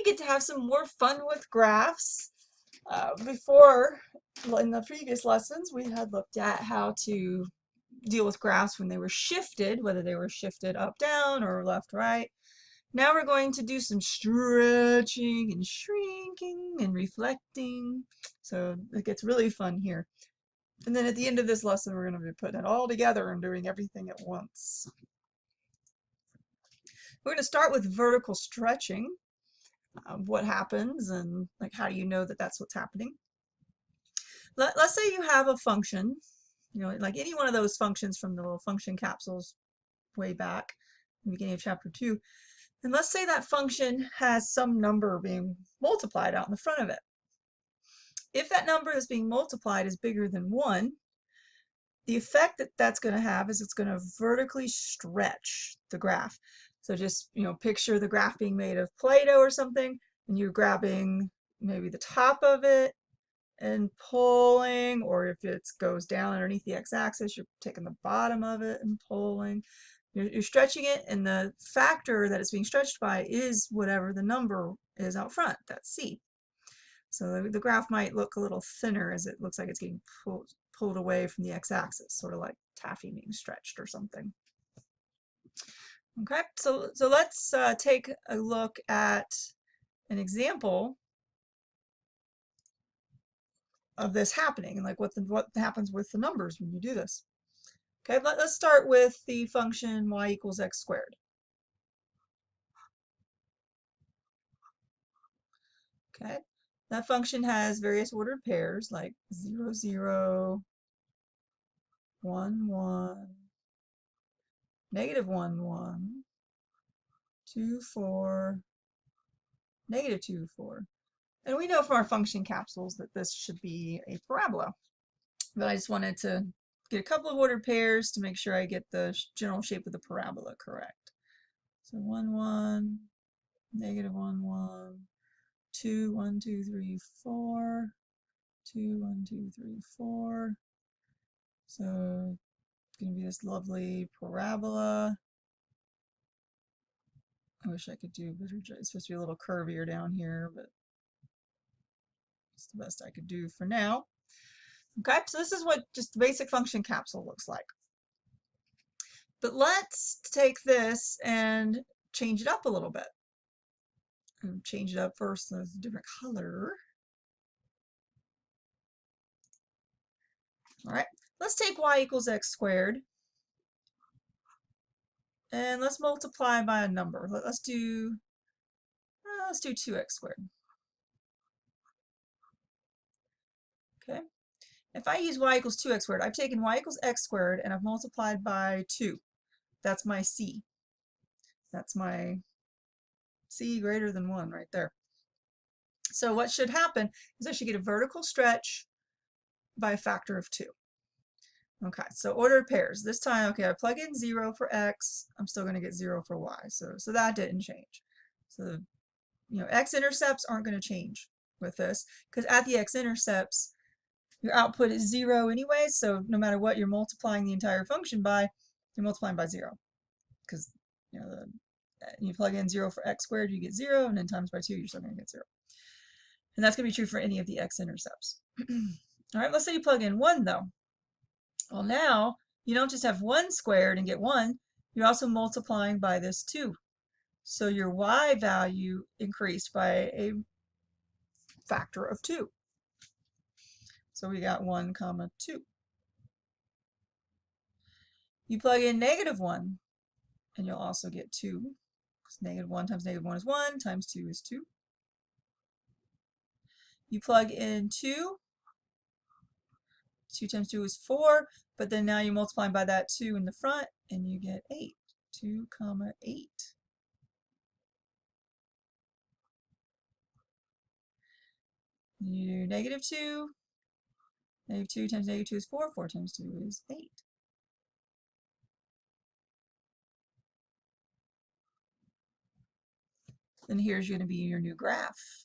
get to have some more fun with graphs. Before, in the previous lessons, we had looked at how to deal with graphs when they were shifted, whether they were shifted up, down, or left, right. Now we're going to do some stretching and shrinking and reflecting. So it gets really fun here. And then at the end of this lesson, we're going to be putting it all together and doing everything at once. We're going to start with vertical stretching. What happens and like how do you know that that's what's happening? Let's say you have a function, like any one of those functions from the little function capsules way back in the beginning of chapter 2. And let's say that function has some number being multiplied out in the front of it. If that number that's being multiplied is bigger than 1, the effect that that's going to have is it's going to vertically stretch the graph. So just, picture the graph being made of Play-Doh or something, and you're grabbing maybe the top of it and pulling, or if it goes down underneath the x-axis, you're taking the bottom of it and pulling. You're stretching it, and the factor that it's being stretched by is whatever the number is out front, that's C. So the graph might look a little thinner as it looks like it's getting pulled away from the x-axis, sort of like taffy being stretched or something. Okay, so let's take a look at an example of this happening and like what happens with the numbers when you do this. Okay, let's start with the function y equals x squared. Okay, that function has various ordered pairs like 0, 0, 1, 1, negative 1, 1, 2, 4, negative 2, 4. And we know from our function capsules that this should be a parabola. But I just wanted to get a couple of ordered pairs to make sure I get the general shape of the parabola correct. So 1, 1, negative 1, 1, 2, 1, 2, 3, 4, 2, 1, 2, 3, 4. So it's going to be this lovely parabola. I wish I could do better. It's supposed to be a little curvier down here, but it's the best I could do for now. Okay, so this is what just the basic function capsule looks like. But let's take this and change it up a little bit. And change it up first with a different color. All right, let's take y equals x squared. And let's multiply by a number. Let's do 2x squared. Okay. If I use y equals 2x squared, I've taken y equals x squared and I've multiplied by 2. That's my c. That's my c greater than 1 right there. So what should happen is I should get a vertical stretch by a factor of 2. Okay, so ordered pairs. This time, okay, I plug in 0 for x. I'm still going to get 0 for y. So that didn't change. So, x-intercepts aren't going to change with this because at the x-intercepts, your output is 0 anyway. So no matter what you're multiplying the entire function by, you're multiplying by 0 because you plug in 0 for x squared, you get 0, and then times by 2, you're still going to get 0. And that's going to be true for any of the x-intercepts. All right, let's say you plug in 1 though. Well, now you don't just have 1 squared and get 1, you're also multiplying by this 2. So your y value increased by a factor of 2. So we got 1 comma 2. You plug in negative 1 and you'll also get 2. Because negative 1 times negative 1 is 1 times 2 is 2. You plug in 2. 2 times 2 is 4, but then now you're multiplying by that 2 in the front and you get 8. 2 comma 8. You do negative 2. Negative 2 times negative 2 is 4. 4 times 2 is 8. Then here's going to be your new graph.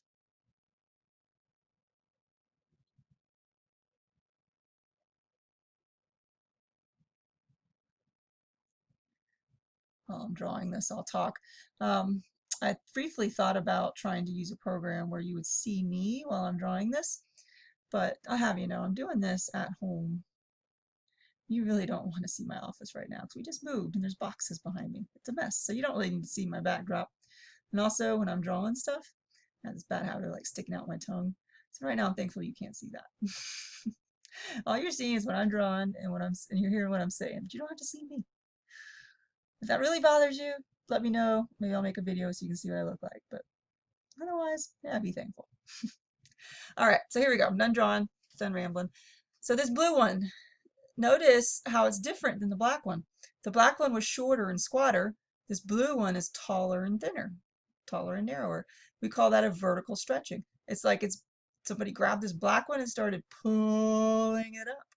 While I'm drawing this, I'll talk. I briefly thought about trying to use a program where you would see me while I'm drawing this, but I'll have you know I'm doing this at home. You really don't want to see my office right now because we just moved and there's boxes behind me. It's a mess, so you don't really need to see my backdrop. And also when I'm drawing stuff, I have this bad habit of like sticking out my tongue. So right now I'm thankful you can't see that. All you're seeing is what I'm drawing and and you're hearing what I'm saying, but you don't have to see me. If that really bothers you, let me know. Maybe I'll make a video so you can see what I look like. But otherwise, yeah, be thankful. All right, so here we go. I'm done drawing, done rambling. So this blue one, notice how it's different than the black one. The black one was shorter and squatter. This blue one is taller and thinner, taller and narrower. We call that a vertical stretching. It's like somebody grabbed this black one and started pulling it up.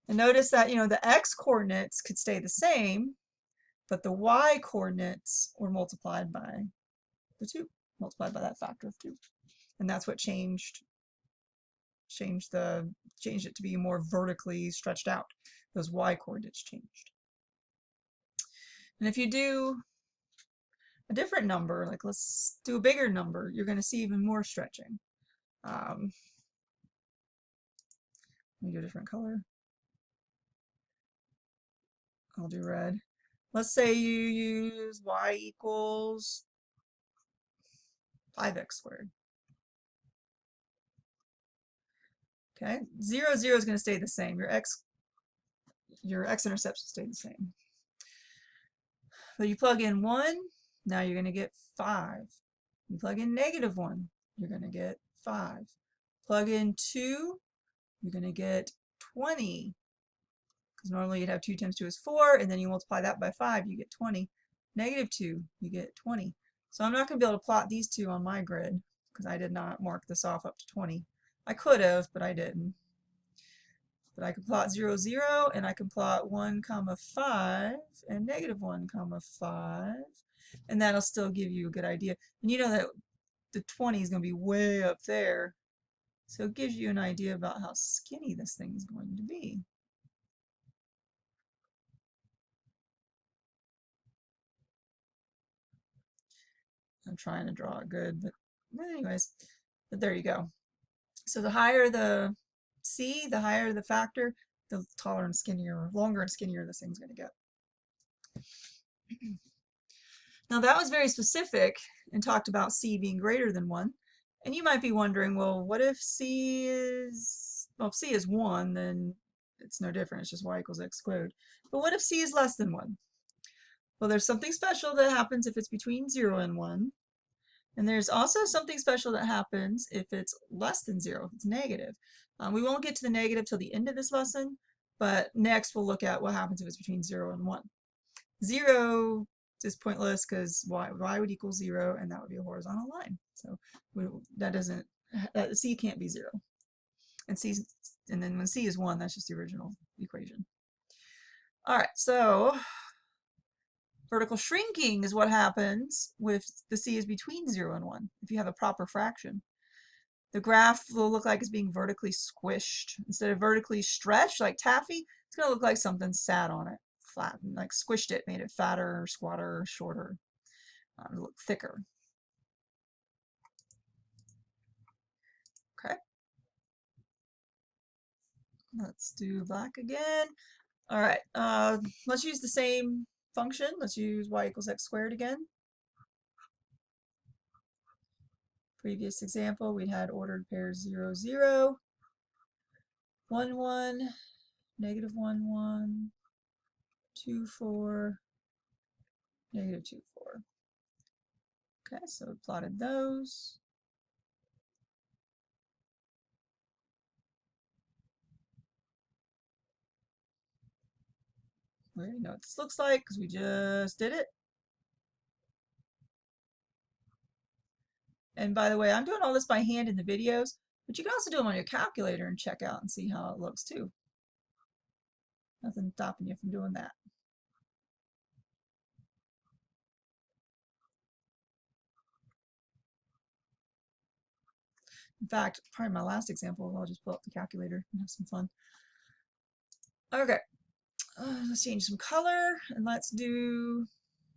And notice that, you know, the x coordinates could stay the same, but the y coordinates were multiplied by the 2, multiplied by that factor of 2. And that's what changed it to be more vertically stretched out. Those y coordinates changed. And if you do a different number, like let's do a bigger number, you're going to see even more stretching. Let me do a different color. I'll do red. Let's say you use y equals 5x squared. Okay, 0, 0 is going to stay the same. Your x-intercepts will stay the same. So you plug in 1, now you're going to get 5. You plug in -1, you're going to get 5. Plug in 2, you're going to get 20. Because normally you'd have 2 times 2 is 4, and then you multiply that by 5, you get 20. -2, you get 20. So I'm not going to be able to plot these two on my grid because I did not mark this off up to 20. I could have, but I didn't. But I can plot 0, 0, and I can plot 1, 5, and -1, 5, and that'll still give you a good idea. And you know that the 20 is going to be way up there, so it gives you an idea about how skinny this thing is going to be. I'm trying to draw it good, but anyways, but there you go. So the higher the C, the higher the factor, the taller and skinnier, longer and skinnier this thing's going to get. Now that was very specific and talked about C being greater than 1. And you might be wondering, well, what if C is, well, if C is 1, then it's no different. It's just y equals x squared. But what if C is less than 1? Well, there's something special that happens if it's between 0 and 1. And there's also something special that happens if it's less than 0, if it's negative. We won't get to the negative till the end of this lesson, but next we'll look at what happens if it's between 0 and 1. 0 is pointless because y would equal 0, and that would be a horizontal line. So C can't be 0. And then when C is 1, that's just the original equation. All right, so vertical shrinking is what happens with the C is between 0 and 1, if you have a proper fraction. The graph will look like it's being vertically squished. Instead of vertically stretched like taffy, it's going to look like something sat on it, flattened, like squished it, made it fatter, squatter, shorter, look thicker. Okay. Let's do black again. All right, let's use the same function. Let's use y equals x squared again. Previous example, we had ordered pairs 0, 0, 1, 1, -1, 1, 2, 4, -2, 4. Okay, so we plotted those. We already know what this looks like because we just did it. And by the way, I'm doing all this by hand in the videos, but you can also do them on your calculator and check out and see how it looks too. Nothing stopping you from doing that. In fact, probably my last example, I'll just pull up the calculator and have some fun. Okay, let's change some color and we'll do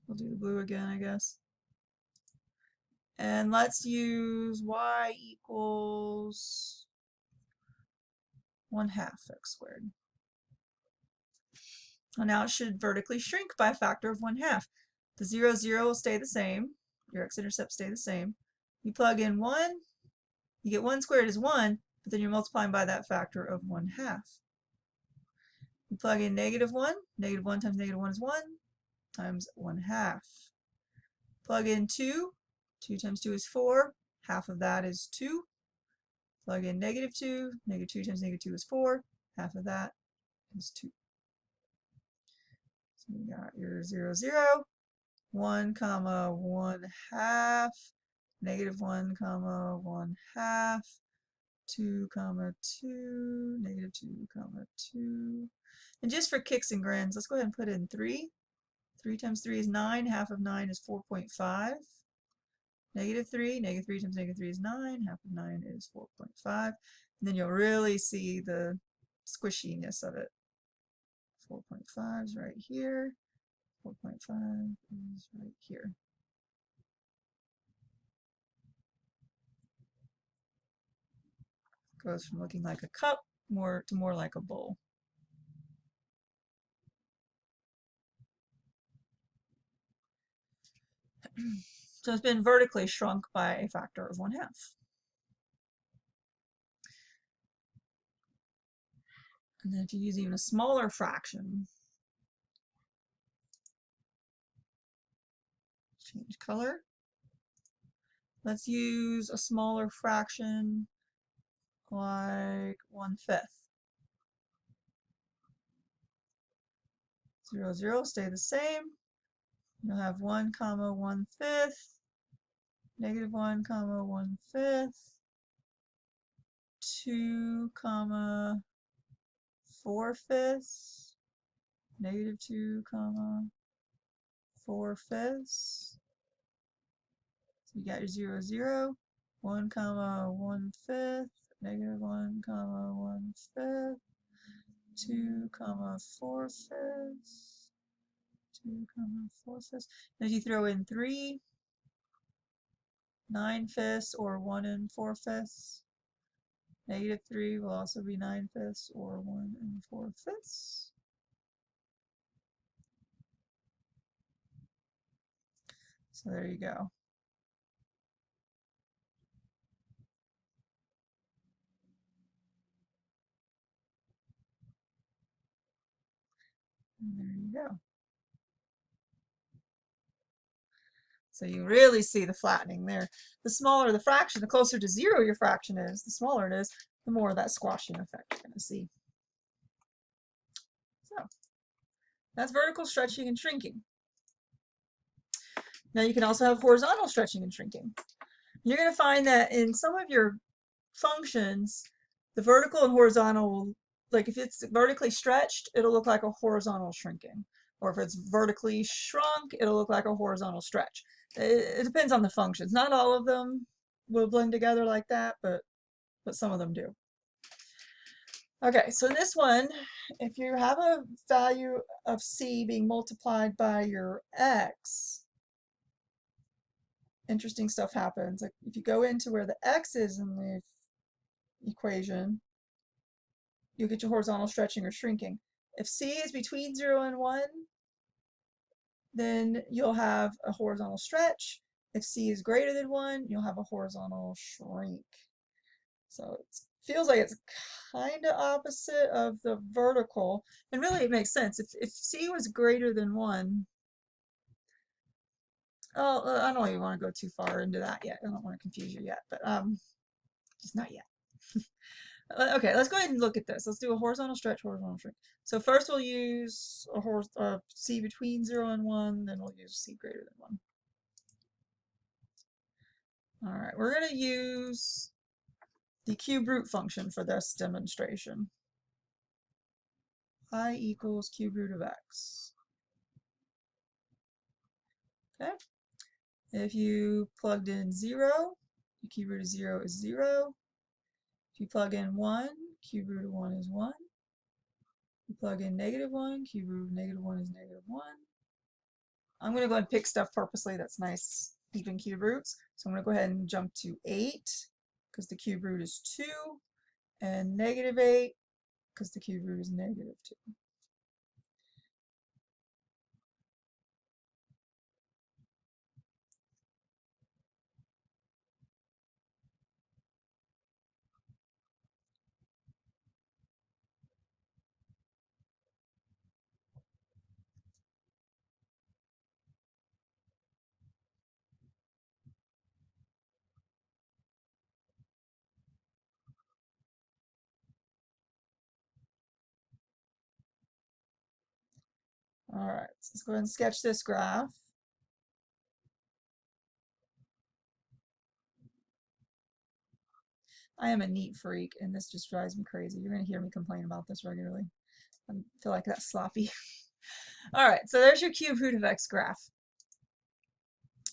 the blue again, I guess. And let's use y equals 1/2 x squared. Well, now it should vertically shrink by a factor of 1/2. The 0, 0 will stay the same. Your x-intercepts stay the same. You plug in 1, you get 1 squared is 1, but then you're multiplying by that factor of 1/2. You plug in -1, -1 times -1 is 1, times 1/2. Plug in 2, 2 times 2 is 4, half of that is 2. Plug in -2, -2 times -2 is 4, half of that is 2. So you got your 0, 0, 1 comma 1/2, -1 comma 1/2, 2 comma 2, -2 comma 2. And just for kicks and grins, let's go ahead and put in 3. 3 times 3 is 9, half of 9 is 4.5. -3, -3 times -3 is 9, half of 9 is 4.5. And then you'll really see the squishiness of it. 4.5 is right here. 4.5 is right here. Goes from looking like a cup to more like a bowl. So it's been vertically shrunk by a factor of 1/2. And then if you use even a smaller fraction, change color. Let's use a smaller fraction like 1/5. 0, 0 stay the same. You'll have 1 comma 1/5, -1 comma 1/5, 2 comma 4/5, -2 comma 4/5. So you got your 0, 0, 1 comma 1/5, -1 comma 1/5, 2 comma 4/5, 2 comma 4/5. Then you throw in 3, 9/5 or 1 4/5. -3 will also be 9/5 or 1 4/5. So there you go. And there you go. So you really see the flattening there. The smaller the fraction, the closer to 0 your fraction is, the smaller it is, the more of that squashing effect you're going to see. So that's vertical stretching and shrinking. Now you can also have horizontal stretching and shrinking. You're going to find that in some of your functions, the vertical and horizontal, like if it's vertically stretched, it'll look like a horizontal shrinking. Or if it's vertically shrunk, it'll look like a horizontal stretch. It depends on the functions. Not all of them will blend together like that, but some of them do. Okay, so in this one, if you have a value of c being multiplied by your x, interesting stuff happens. Like if you go into where the x is in the equation, you'll get your horizontal stretching or shrinking. If c is between 0 and 1, then you'll have a horizontal stretch. If c is greater than 1, you'll have a horizontal shrink. So it feels like it's kind of opposite of the vertical. And really it makes sense. If c was greater than 1, oh, I don't even want to go too far into that yet. I don't want to confuse you yet, but just not yet. Okay, let's go ahead and look at this. Let's do a horizontal stretch, horizontal shrink. So first we'll use a c between 0 and 1, then we'll use c greater than 1. All right, we're going to use the cube root function for this demonstration. I equals cube root of x. Okay. If you plugged in 0, the cube root of 0 is 0. If you plug in 1, cube root of 1 is 1. You plug in -1, cube root of -1 is -1. I'm going to go ahead and pick stuff purposely that's nice even cube roots. So I'm going to go ahead and jump to 8 because the cube root is 2, and negative 8 because the cube root is negative 2. All right, so let's go ahead and sketch this graph. I am a neat freak, and this just drives me crazy. You're going to hear me complain about this regularly. I feel like that's sloppy. All right, so there's your cube root of x graph.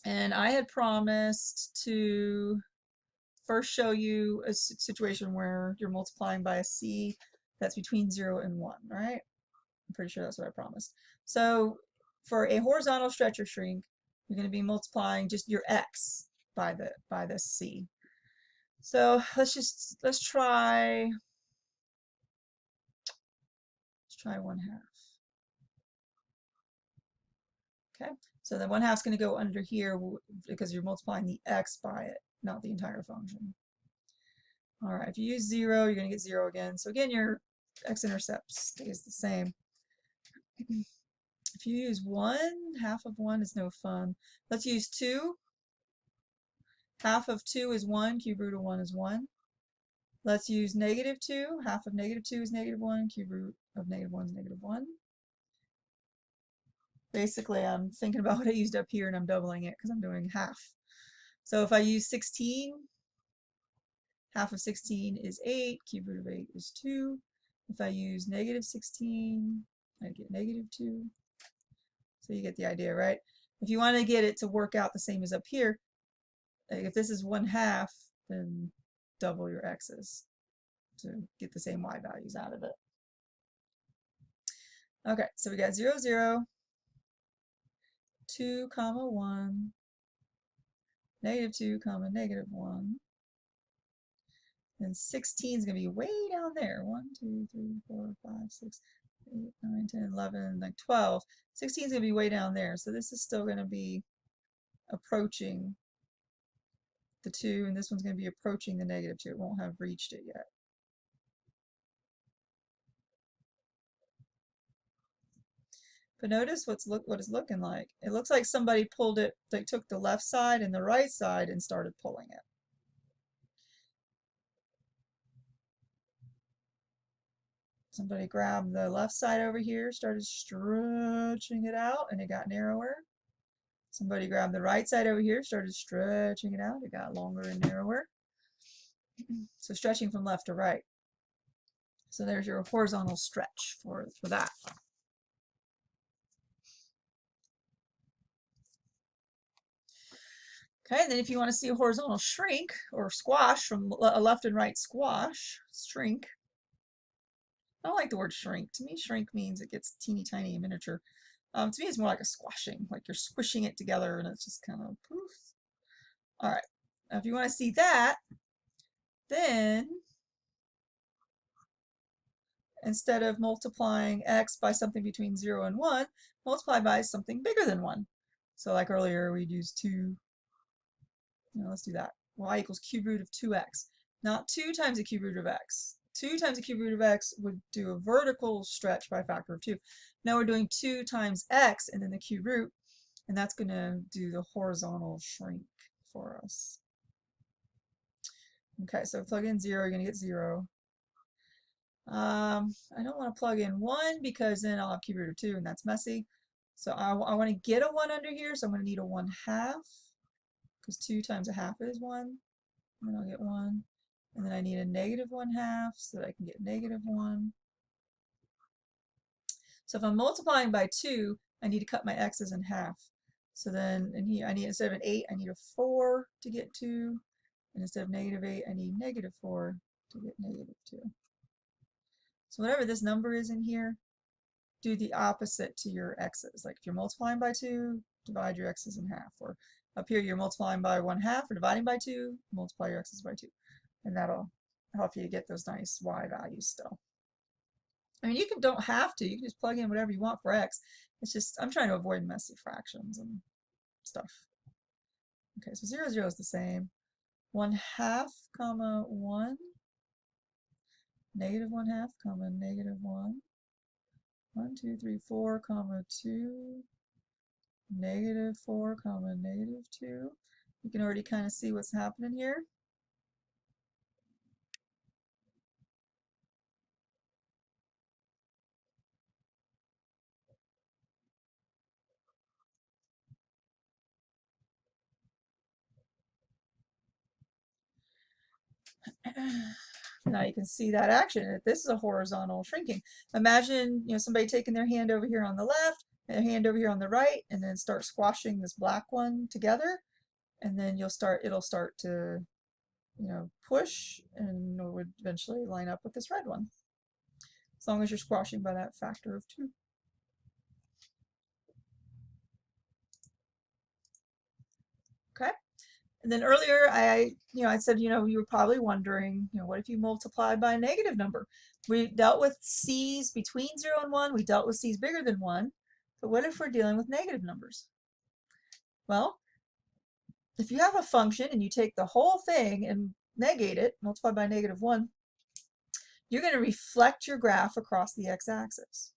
And I had promised to first show you a situation where you're multiplying by a c that's between 0 and 1, right? I'm pretty sure that's what I promised. So for a horizontal stretch or shrink, you're going to be multiplying just your x by the c. So let's try 1/2. Okay, so then 1/2 is going to go under here because you're multiplying the x by it, not the entire function. All right, if you use 0, you're going to get 0 again. So again, your x-intercept stays the same. If you use 1, half of 1 is no fun. Let's use 2. Half of 2 is 1, cube root of 1 is 1. Let's use negative 2. Half of negative 2 is negative 1, cube root of negative 1 is negative 1. Basically, I'm thinking about what I used up here and I'm doubling it because I'm doing half. So if I use 16, half of 16 is 8, cube root of 8 is 2. If I use negative 16, I get negative 2. So you get the idea, right? If you want to get it to work out the same as up here, like if this is 1/2, then double your x's to get the same y values out of it. Okay, so we got 0, 0, 2, comma 1, negative 2, comma negative 1. And 16 is going to be way down there. 1, 2, 3, 4, 5, 6, 8, 9, 10, 11, like 12. 16 is going to be way down there. So this is still going to be approaching the 2, and this one's going to be approaching the negative 2. It won't have reached it yet. But notice what it's looking like. It looks like somebody pulled it, they took the left side and the right side and started pulling it. Somebody grabbed the left side over here, started stretching it out, and it got narrower. Somebody grabbed the right side over here, started stretching it out, it got longer and narrower. So stretching from left to right. So there's your horizontal stretch for that. Okay, and then if you want to see a horizontal shrink or squash from a left and right squash, shrink. I don't like the word shrink. To me, shrink means it gets teeny tiny and miniature. To me, it's more like a squashing, like you're squishing it together and it's just kind of poof. All right, now if you want to see that, then instead of multiplying x by something between 0 and 1, multiply by something bigger than 1. So like earlier, we'd use 2. Let's do that. Y equals cube root of 2x. Not 2 times the cube root of x. 2 times the cube root of x would do a vertical stretch by a factor of 2. Now we're doing 2 times x and then the cube root, and that's going to do the horizontal shrink for us. Okay, so plug in 0, you're going to get 0. I don't want to plug in 1 because then I'll have cube root of 2 and that's messy. So I want to get a 1 under here, so I'm going to need a 1/2 because 2 times a half is 1. And then I'll get 1. And then I need a negative 1/2 so that I can get negative 1. So if I'm multiplying by 2, I need to cut my x's in half. So then in here, I need, instead of an 8, I need a 4 to get 2. And instead of negative 8, I need negative 4 to get negative 2. So whatever this number is in here, do the opposite to your x's. Like if you're multiplying by 2, divide your x's in half. Or Up here, you're multiplying by 1/2 or dividing by 2, multiply your x's by 2. And that'll help you get those nice y values still. I mean, don't have to. You can just plug in whatever you want for x. It's just, I'm trying to avoid messy fractions and stuff. Okay, so 0, 0 is the same. 1/2, comma 1. Negative 1/2, comma negative 1. 1, 2, 3, 4, comma 2. Negative 4, comma negative 2. You can already kind of see what's happening here. Now you can see that action. This is a horizontal shrinking. Imagine, somebody taking their hand over here on the left and their hand over here on the right, and then start squashing this black one together, and then it'll start to, push, and it would eventually line up with this red one, as long as you're squashing by that factor of 2. Okay. And then earlier I said, you were probably wondering, what if you multiply by a negative number? We dealt with c's between 0 and 1. We dealt with c's bigger than 1. But what if we're dealing with negative numbers? Well, if you have a function and you take the whole thing and negate it, multiply by -1, you're going to reflect your graph across the x-axis.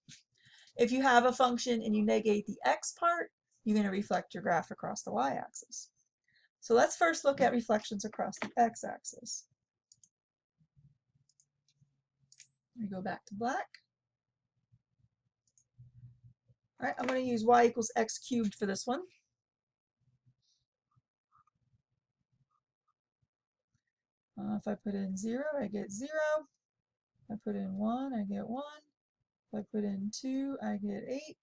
If you have a function and you negate the x part, you're going to reflect your graph across the y-axis. So let's first look at reflections across the x-axis. Let me go back to black. All right, I'm going to use y equals x cubed for this one. If I put in 0, I get 0. If I put in 1, I get 1. If I put in 2, I get 8.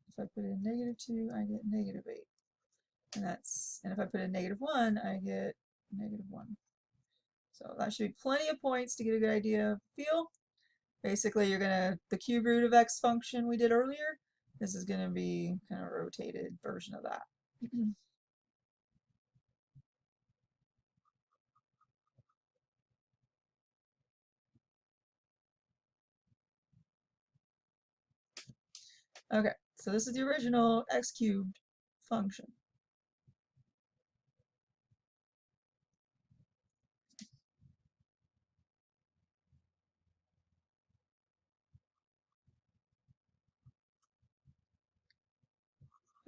If I put in -2, I get -8. And if I put in -1, I get -1. So that should be plenty of points to get a good idea of feel. Basically, the cube root of x function we did earlier, this is going to be kind of a rotated version of that. Okay, so this is the original x cubed function.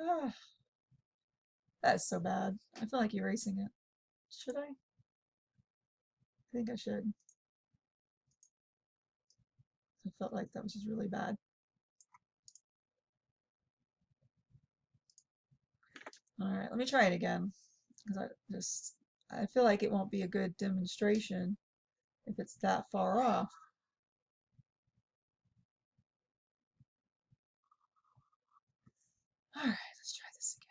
Ah, that's so bad. I feel like erasing it. Should I? I think I should. I felt like that was just really bad. All right, let me try it again, because I feel like it won't be a good demonstration if it's that far off. All right, let's try this again.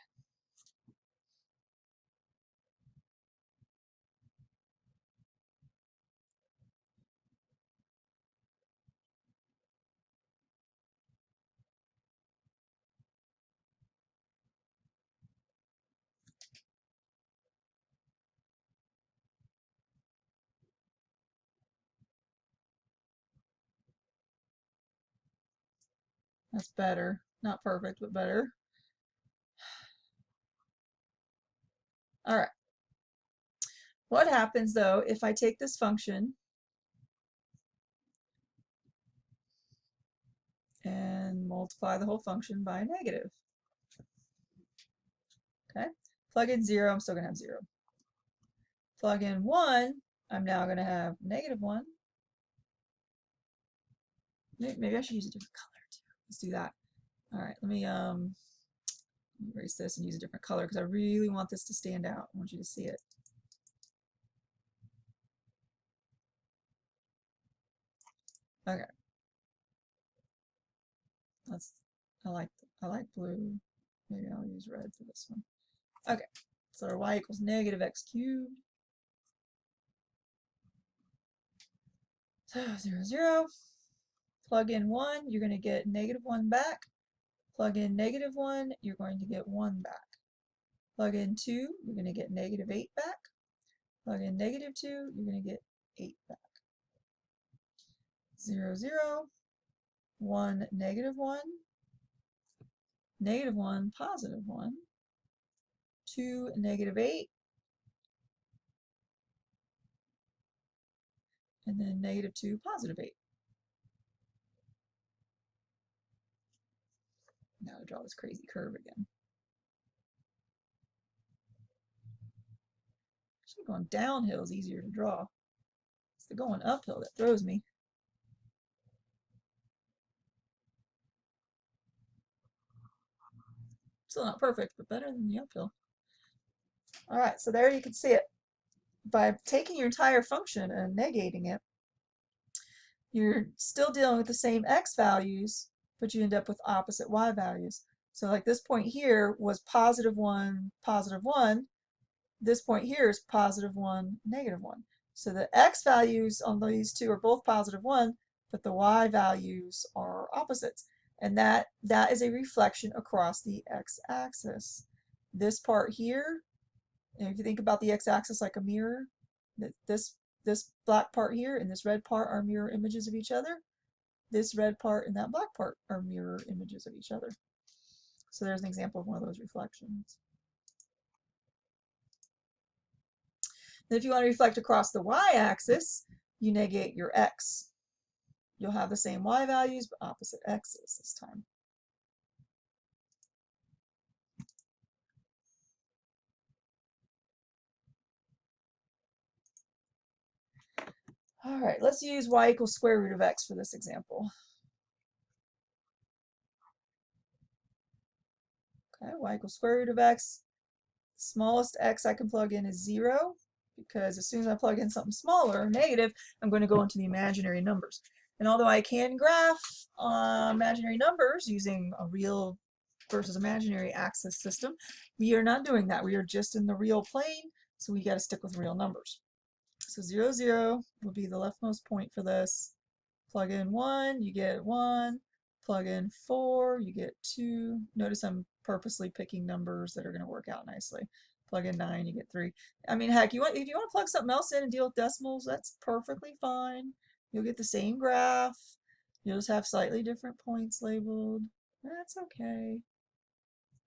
That's better. Not perfect, but better. All right. What happens though if I take this function and multiply the whole function by a negative? Okay. Plug in 0, I'm still going to have 0. Plug in 1, I'm now going to have -1. Maybe I should use a different color too. Let's do that. All right, let me erase this and use a different color because I really want this to stand out. I want you to see it. Okay. I like blue. Maybe I'll use red for this one. Okay. So our y equals -x cubed. So 0, 0. Plug in 1, you're going to get -1 back. Plug in -1, you're going to get 1 back. Plug in 2, you're going to get negative 8 back. Plug in negative 2, you're going to get 8 back. 0, 0, 1, negative 1, negative 1, positive 1, 2, negative 8, and then negative 2, positive 8. Now to draw this crazy curve again. Actually, going downhill is easier to draw. It's the going uphill that throws me. Still not perfect, but better than the uphill. All right, so there you can see it. By taking your entire function and negating it, you're still dealing with the same x values, but you end up with opposite y values. So like this point here was positive 1, positive 1. This point here is positive 1, negative 1. So the x values on these two are both positive 1, but the y values are opposites. And that is a reflection across the x-axis. This part here, and if you think about the x-axis like a mirror, this black part here and this red part are mirror images of each other. This red part and that black part are mirror images of each other. So there's an example of one of those reflections. And if you want to reflect across the y-axis, you negate your x. You'll have the same y values, but opposite x's this time. All right, let's use y equals square root of x for this example. Okay, y equals square root of x. The smallest x I can plug in is 0, because as soon as I plug in something smaller, negative, I'm going to go into the imaginary numbers. And although I can graph imaginary numbers using a real versus imaginary axis system, we are not doing that. We are just in the real plane, so we got to stick with real numbers. So 0, 0 will be the leftmost point for this. Plug in 1, you get 1. Plug in 4, you get 2. Notice I'm purposely picking numbers that are going to work out nicely. Plug in 9, you get 3. I mean, heck, if you want to plug something else in and deal with decimals, that's perfectly fine. You'll get the same graph. You'll just have slightly different points labeled. That's okay.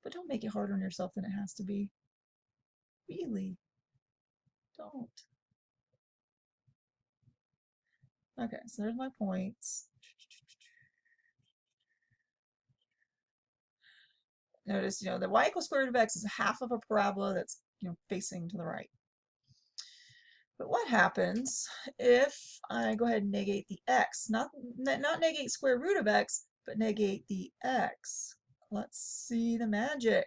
But don't make it harder on yourself than it has to be. Really. Don't. Okay, so there's my points. Notice, the y equals square root of x is half of a parabola that's, facing to the right. But what happens if I go ahead and negate the x? Not negate square root of x, but negate the x. Let's see the magic.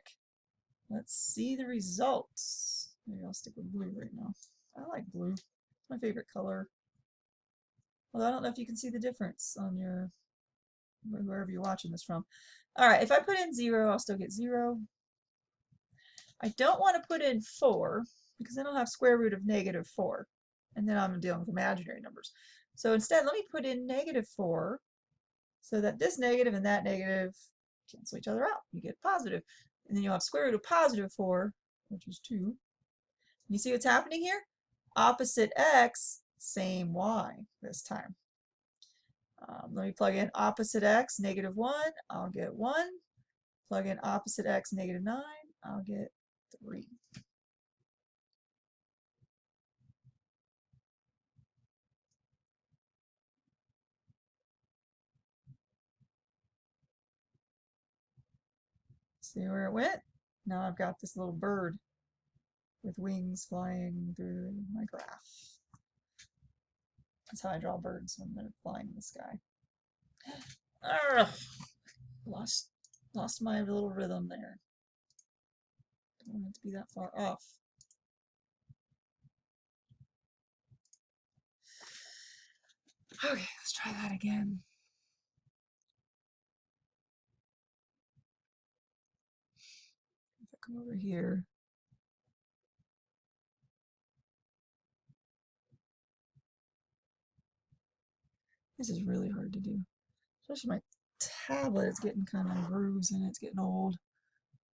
Let's see the results. Maybe I'll stick with blue right now. I like blue. It's my favorite color. Although I don't know if you can see the difference on your, wherever you're watching this from. All right, if I put in 0, I'll still get 0. I don't want to put in 4, because then I'll have square root of negative 4. And then I'm dealing with imaginary numbers. So instead, let me put in negative 4, so that this negative and that negative cancel each other out. You get positive. And then you'll have square root of positive 4, which is 2. You see what's happening here? Opposite x, same y this time. Let me plug in opposite x, negative 1, I'll get 1. Plug in opposite x, negative 9, I'll get 3. See where it went? Now I've got this little bird with wings flying through my graph. That's how I draw birds when they're flying in the sky. Arrgh! Lost my little rhythm there. Don't want it to be that far off. Okay, let's try that again. If I come over here. This is really hard to do. Especially my tablet is getting kind of grooves in it. It's getting old.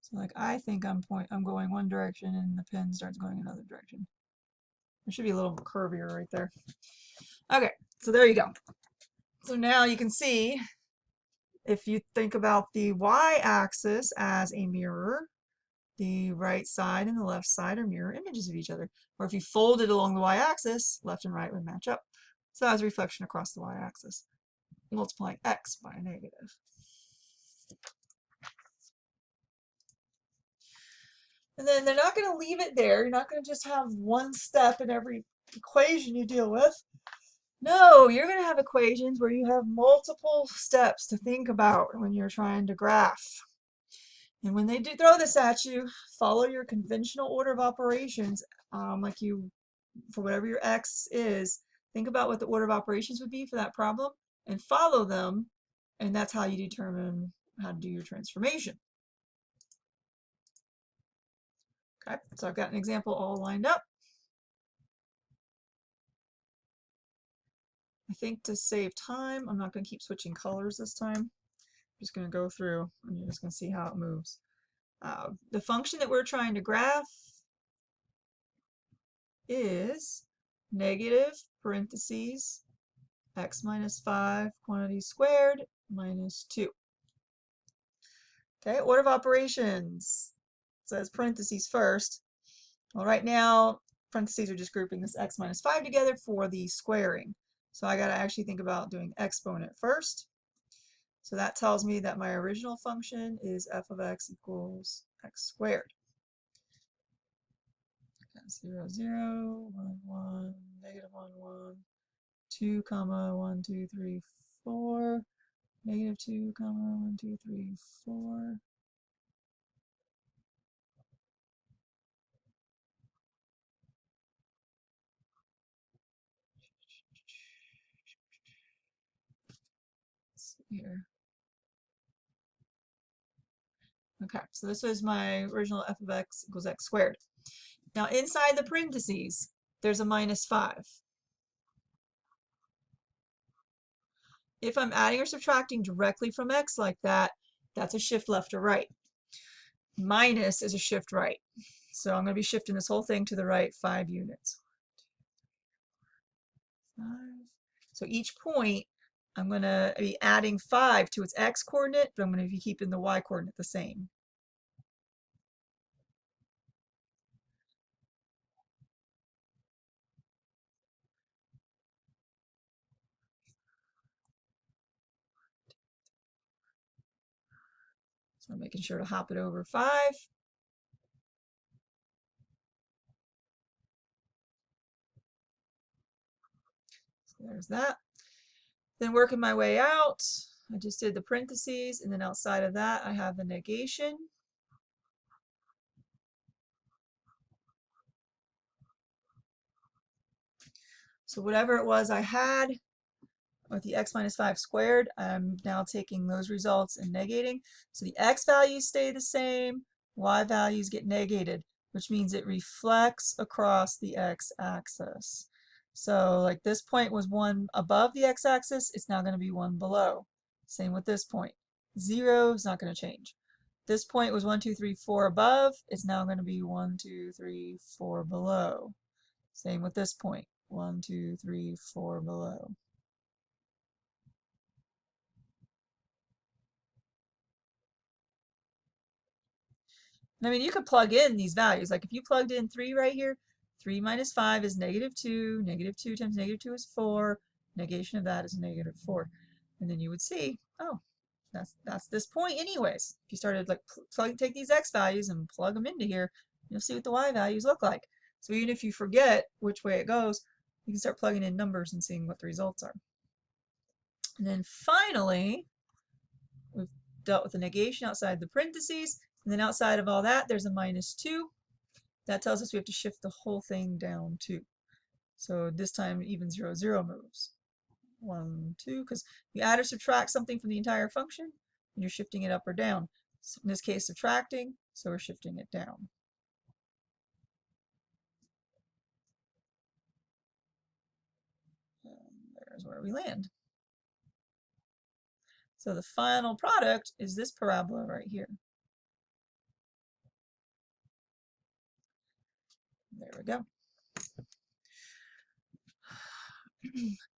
So like I think I'm going one direction and the pen starts going another direction. There should be a little curvier right there. Okay, so there you go. So now you can see if you think about the y-axis as a mirror, the right side and the left side are mirror images of each other. Or if you fold it along the y-axis, left and right would match up. So that has a reflection across the y-axis, multiplying x by a negative. And then they're not going to leave it there. You're not going to just have one step in every equation you deal with. No, you're going to have equations where you have multiple steps to think about when you're trying to graph. And when they do throw this at you, follow your conventional order of operations, like you, for whatever your x is, think about what the order of operations would be for that problem and follow them. And that's how you determine how to do your transformation. Okay, so I've got an example all lined up. I think to save time, I'm not going to keep switching colors this time. I'm just going to go through and you're just going to see how it moves. The function that we're trying to graph is negative parentheses x minus 5 quantity squared minus 2. Okay, order of operations says parentheses first. Well, right now, parentheses are just grouping this x minus 5 together for the squaring. So I got to actually think about doing exponent first. So that tells me that my original function is f of x equals x squared. 0, 0, 1, 1, negative 1, 1, 2, comma, 1, 2, 3, 4, negative 2, comma, 1, 2, 3, 4. Let's see here. Okay, so this is my original f of x equals x squared. Now inside the parentheses, there's a minus 5. If I'm adding or subtracting directly from x like that, that's a shift left or right. Minus is a shift right. So I'm going to be shifting this whole thing to the right 5 units. 5. So each point, I'm going to be adding 5 to its x coordinate, but I'm going to be keeping the y coordinate the same. So I'm making sure to hop it over 5. So there's that. Then working my way out, I just did the parentheses, and then outside of that, I have the negation. So whatever it was I had with the x minus 5 squared, I'm now taking those results and negating. So the x values stay the same, y values get negated, which means it reflects across the x-axis. So like this point was 1 above the x-axis, it's now going to be 1 below. Same with this point. 0 is not going to change. This point was 1, 2, 3, 4 above, it's now going to be 1, 2, 3, 4 below. Same with this point. 1, 2, 3, 4 below. And I mean, you could plug in these values. Like if you plugged in 3 right here, 3 minus 5 is negative 2. Negative 2 times negative 2 is 4. Negation of that is negative 4. And then you would see, oh, that's this point anyways. If you started like take these x values and plug them into here, you'll see what the y values look like. So even if you forget which way it goes, you can start plugging in numbers and seeing what the results are. And then finally, we've dealt with the negation outside the parentheses. And then outside of all that, there's a minus 2. That tells us we have to shift the whole thing down 2. So this time even 0, 0 moves. 1, 2, because you add or subtract something from the entire function, and you're shifting it up or down. So in this case, subtracting, so we're shifting it down. And there's where we land. So the final product is this parabola right here. There we go.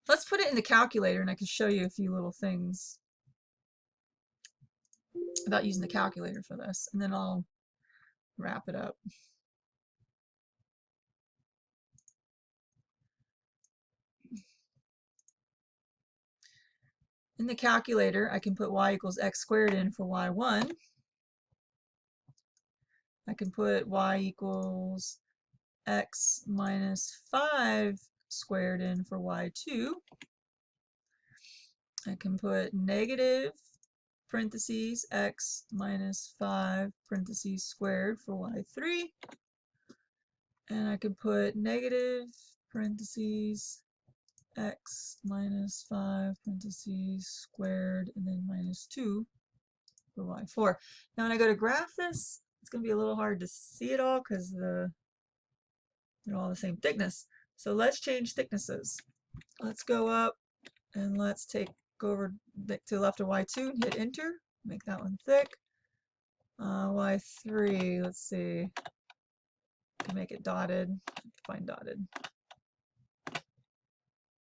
Let's put it in the calculator and I can show you a few little things about using the calculator for this, and then I'll wrap it up. In the calculator, I can put y equals x squared in for y1. I can put y equals x minus 5 squared in for y2. I can put negative parentheses x minus 5 parentheses squared for y3. And I could put negative parentheses x minus 5 parentheses squared and then minus 2 for y4. Now when I go to graph this, it's going to be a little hard to see it all because they're all the same thickness. So let's change thicknesses. Let's go up and let's go over to the left of y2 and hit enter. Make that one thick. Y3, let's see. I can make it dotted. Find dotted.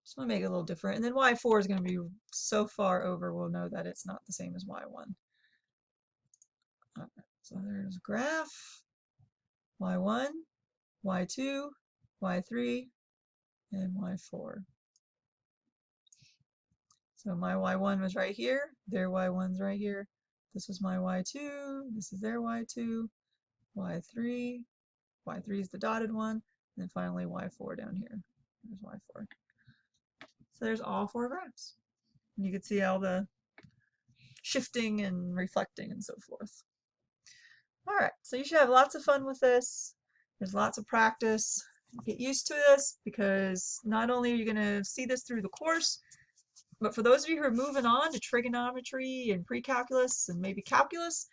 Just want to make it a little different. And then y4 is going to be so far over, we'll know that it's not the same as y1. All right, so there's graph, y1, y2, y3, and y4. So my y1 was right here, their y1's right here. This was my y2, this is their y2, y3, y3 is the dotted one, and then finally y4 down here. There's y4. So there's all 4 graphs. And you can see all the shifting and reflecting and so forth. All right, so you should have lots of fun with this. There's lots of practice. Get used to this because not only are you going to see this through the course, but for those of you who are moving on to trigonometry and pre-calculus and maybe calculus,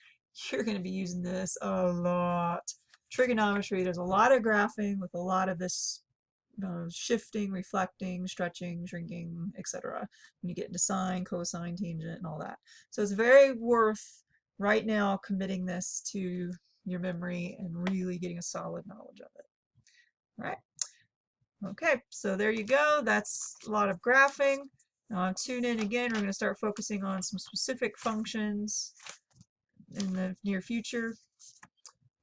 you're going to be using this a lot. Trigonometry, there's a lot of graphing with a lot of this shifting, reflecting, stretching, shrinking, etc. When you get into sine, cosine, tangent, and all that. So it's very worth right now committing this to your memory and really getting a solid knowledge of it. All right. Okay, so there you go. That's a lot of graphing. Tune in again. We're going to start focusing on some specific functions in the near future.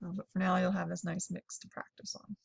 But for now, you'll have this nice mix to practice on.